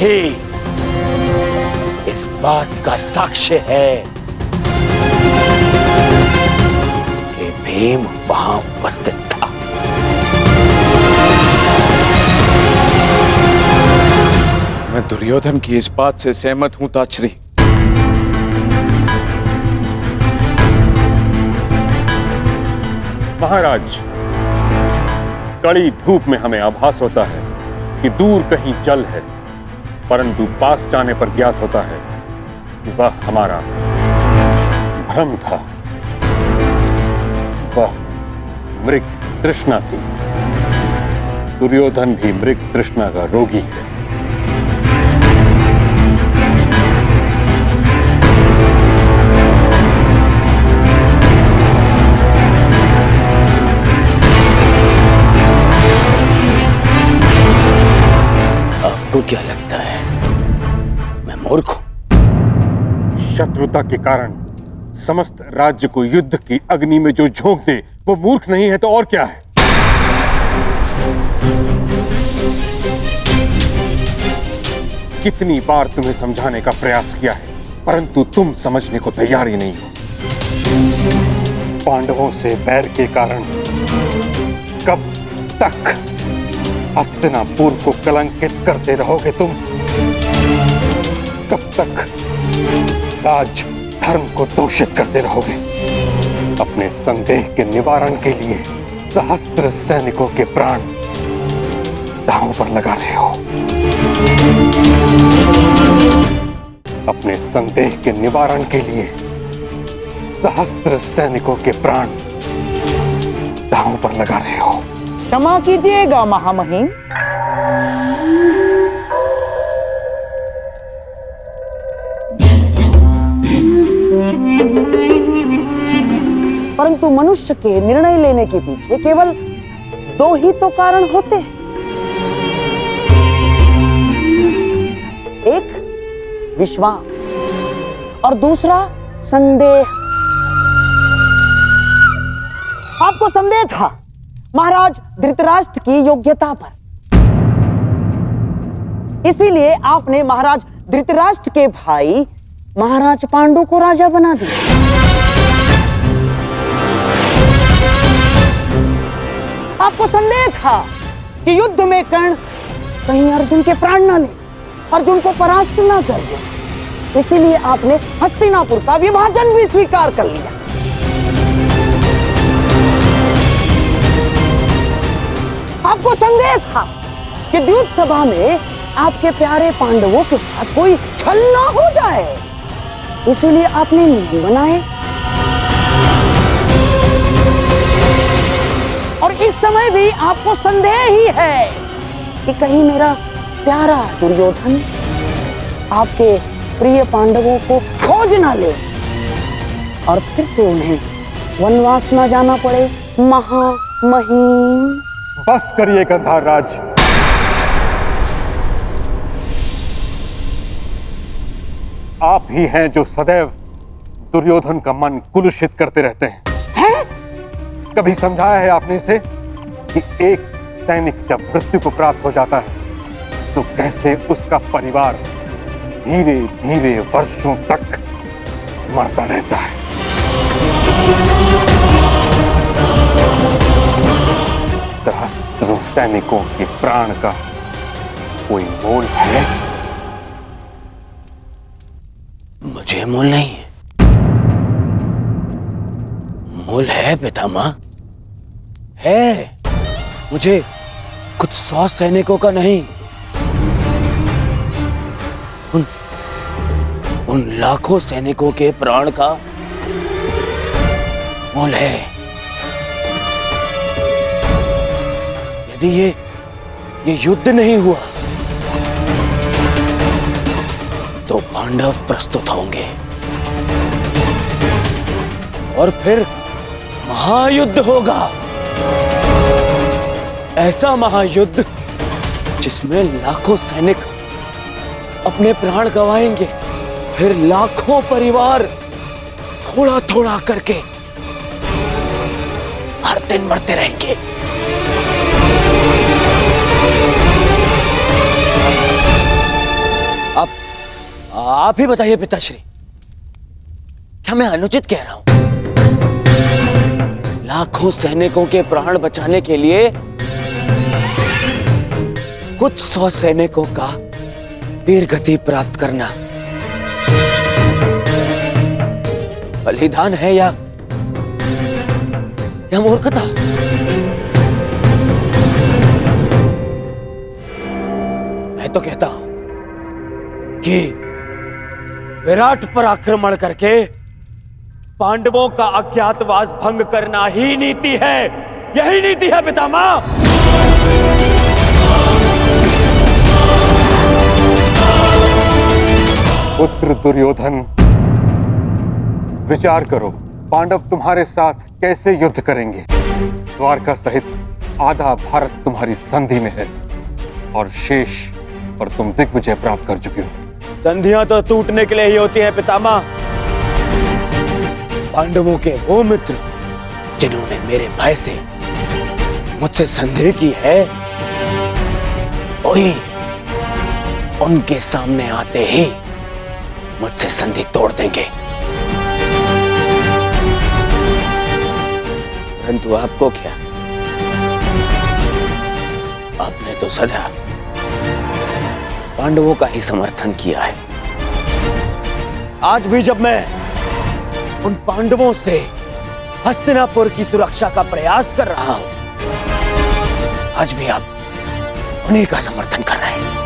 ही इस बात का साक्ष्य है कि भीम वहां उपस्थित था। मैं दुर्योधन की इस बात से सहमत हूं ताश्री। महाराज, कड़ी धूप में हमें आभास होता है कि दूर कहीं जल है, परंतु पास जाने पर ज्ञात होता है कि वह हमारा भ्रम था। वह मृग तृष्णा थी। दुर्योधन भी मृग तृष्णा का रोगी है। आपको क्या लगता है मैं मूर्ख हूं? शत्रुता के कारण समस्त राज्य को युद्ध की अग्नि में जो झोंक दे वो मूर्ख नहीं है तो और क्या है? कितनी बार तुम्हें समझाने का प्रयास किया है, परंतु तुम समझने को तैयार ही नहीं हो। पांडवों से बैर के कारण कब तक हस्तिनापुर को कलंकित करते रहोगे तुम? कब तक राज धर्म को दूषित करते रहोगे? अपने संदेह के निवारण के लिए सहस्त्र सैनिकों के प्राण दांव पर लगा रहे हो। अपने संदेह के निवारण के लिए सहस्त्र सैनिकों के प्राण दांव पर लगा रहे हो। क्षमा कीजिएगा महामहिम, परंतु मनुष्य के निर्णय लेने के पीछे केवल दो ही तो कारण होते हैं, एक विश्वास और दूसरा संदेह। आपको संदेह था महाराज धृतराष्ट्र की योग्यता पर, इसीलिए आपने महाराज धृतराष्ट्र के भाई महाराज पांडु को राजा बना दिया। आपको संदेह था कि युद्ध में कर्ण कहीं अर्जुन के प्राण ना ले, अर्जुन को परास्त ना कर दे, इसीलिए आपने हस्तिनापुर का विभाजन भी स्वीकार कर लिया। आपको संदेह था कि द्यूत सभा में आपके प्यारे पांडवों के साथ कोई छल ना हो जाए, इसीलिए आपने नियम बनाए। और इस समय भी आपको संदेह ही है कि कहीं मेरा प्यारा दुर्योधन आपके प्रिय पांडवों को खोज ना ले और फिर से उन्हें वनवास ना जाना पड़े। महामहिम, बस करिए गंधार राज। आप ही हैं जो सदैव दुर्योधन का मन कुलुषित करते रहते हैं। कभी समझाया है आपने इसे कि एक सैनिक जब मृत्यु को प्राप्त हो जाता है तो कैसे उसका परिवार धीरे धीरे वर्षों तक मरता रहता है? सहस्त्रों सैनिकों के प्राण का कोई मोल है? मुझे मोल नहीं है। मोल है पितामह, है। मुझे कुछ 100 सैनिकों का नहीं, उन लाखों सैनिकों के प्राण का मोल है। यदि ये युद्ध नहीं हुआ तो पांडव प्रस्तुत होंगे। और फिर महायुद्ध होगा। ऐसा महायुद्ध जिसमें लाखों सैनिक अपने प्राण गंवाएंगे, फिर लाखों परिवार थोड़ा थोड़ा करके हर दिन मरते रहेंगे। आप ही बताइए पिताश्री, क्या मैं अनुचित कह रहा हूं? लाखों सैनिकों के प्राण बचाने के लिए कुछ 100 सैनिकों का वीर गति प्राप्त करना बलिदान है या मूर्खता? मैं तो कहता हूं कि विराट पर आक्रमण करके पांडवों का अज्ञातवास भंग करना ही नीति है। यही नीति है पितामह। पुत्र दुर्योधन, विचार करो, पांडव तुम्हारे साथ कैसे युद्ध करेंगे? द्वारका सहित आधा भारत तुम्हारी संधि में है और शेष पर तुम दिग्विजय प्राप्त कर चुके हो। संधियां तो टूटने के लिए ही होती हैं पितामह। पांडवों के वो मित्र जिन्होंने मेरे भाई से मुझसे संधि की है, वही उनके सामने आते ही मुझसे संधि तोड़ देंगे। परंतु आपको क्या? आपने तो सदा पांडवों का ही समर्थन किया है। आज भी जब मैं उन पांडवों से हस्तिनापुर की सुरक्षा का प्रयास कर रहा हूं, आज भी आप उन्हीं का समर्थन कर रहे हैं।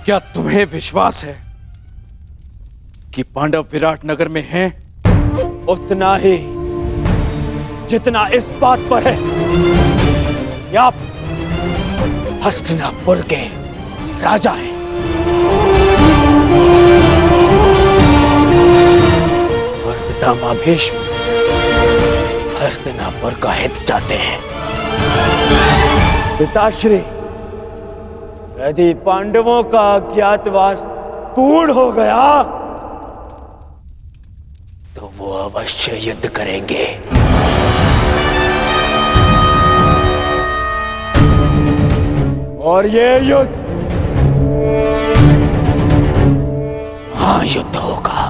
क्या तुम्हें विश्वास है कि पांडव विराट नगर में हैं? उतना ही जितना इस बात पर है कि आप हस्तिनापुर के राजा हैं। और पितामह भीष्म हस्तिनापुर का हित चाहते हैं। पिताश्री, यदि पांडवों का अज्ञातवास पूर्ण हो गया तो वो अवश्य युद्ध करेंगे। और ये युद्ध महायुद्ध होगा।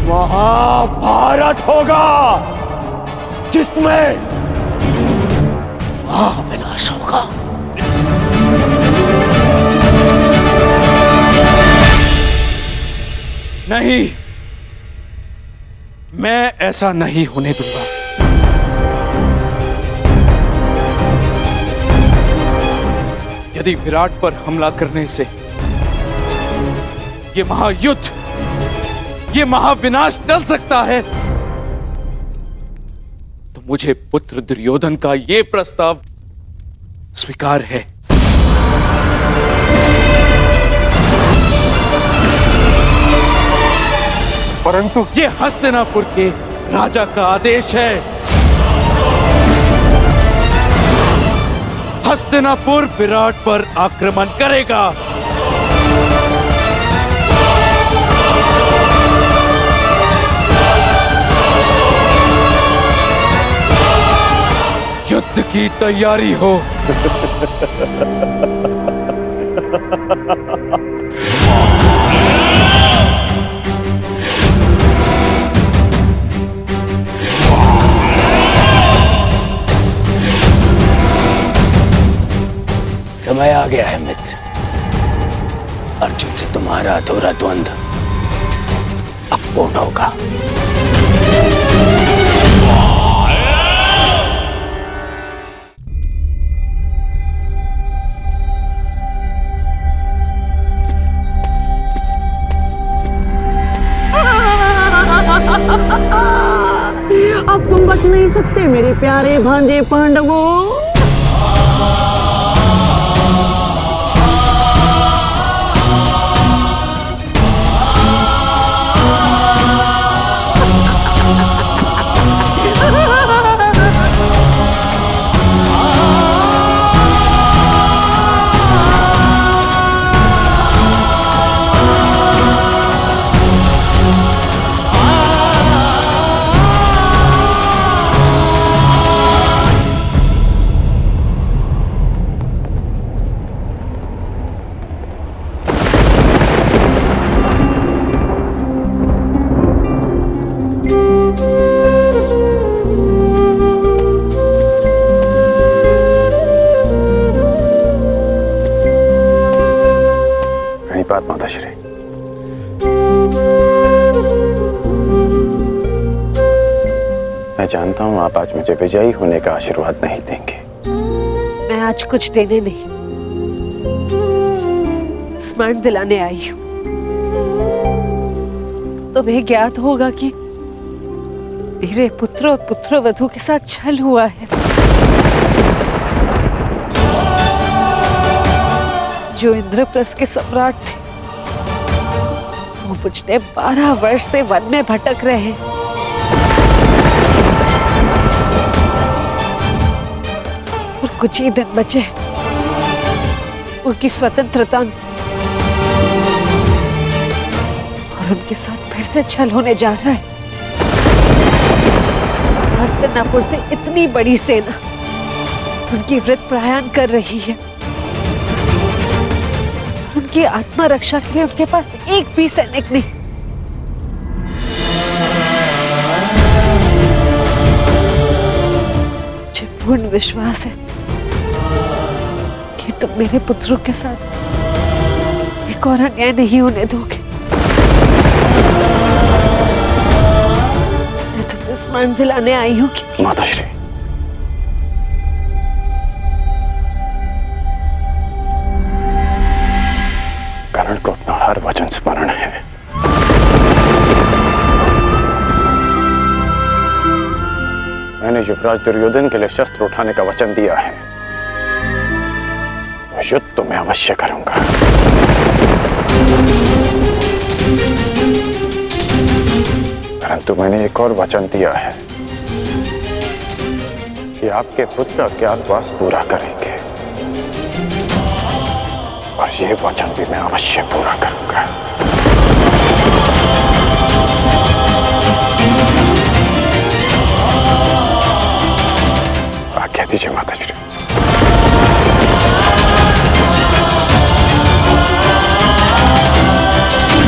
महाभारत होगा, जिसमें महाविनाश होगा। नहीं, मैं ऐसा नहीं होने दूंगा। यदि विराट पर हमला करने से ये महायुद्ध, ये महाविनाश टल सकता है, तो मुझे पुत्र दुर्योधन का ये प्रस्ताव स्वीकार है। परंतु ये हस्तिनापुर के राजा का आदेश है। हस्तिनापुर विराट पर आक्रमण करेगा। युद्ध की तैयारी हो। समय आ गया है मित्र। अर्जुन से तुम्हारा अधूरा द्वंद्व अब पूर्ण होगा। अब तुम बच नहीं सकते मेरे प्यारे भांजे पांडवों। मैं जानता हूं आप आज मुझे विजयी होने का आशीर्वाद नहीं देंगे। मैं आज कुछ देने नहीं, स्मरण दिलाने आई हूं। तुम्हें ज्ञात होगा कि मेरे पुत्र और पुत्रवधू के साथ छल हुआ है। जो इंद्रप्रस्थ के सम्राट थे वो पिछले 12 वर्ष से वन में भटक रहे। और कुछ ही दिन बचे उनकी स्वतंत्रता में, और उनके साथ फिर से छल होने जा रहा है। हस्तिनापुर से इतनी बड़ी सेना उनकी वृत्त प्रयाण कर रही है। उनकी आत्मा रक्षा के लिए उनके पास एक भी सैनिक नहीं। मुझे पूर्ण विश्वास है कि तुम मेरे पुत्रों के साथ एक और अन्याय नहीं होने दोगे। मैं तुम्हें स्मरण दिलाने आई हूँ कि माताश्री, कर्ण को अपना हर वचन स्मरण है। मैंने युवराज दुर्योधन के लिए शस्त्र उठाने का वचन दिया है, तो युद्ध तो मैं अवश्य करूंगा। परंतु मैंने एक और वचन दिया है कि आपके पुत्र अज्ञातवास पूरा करेंगे, और ये वचन भी मैं अवश्य पूरा करूंगा।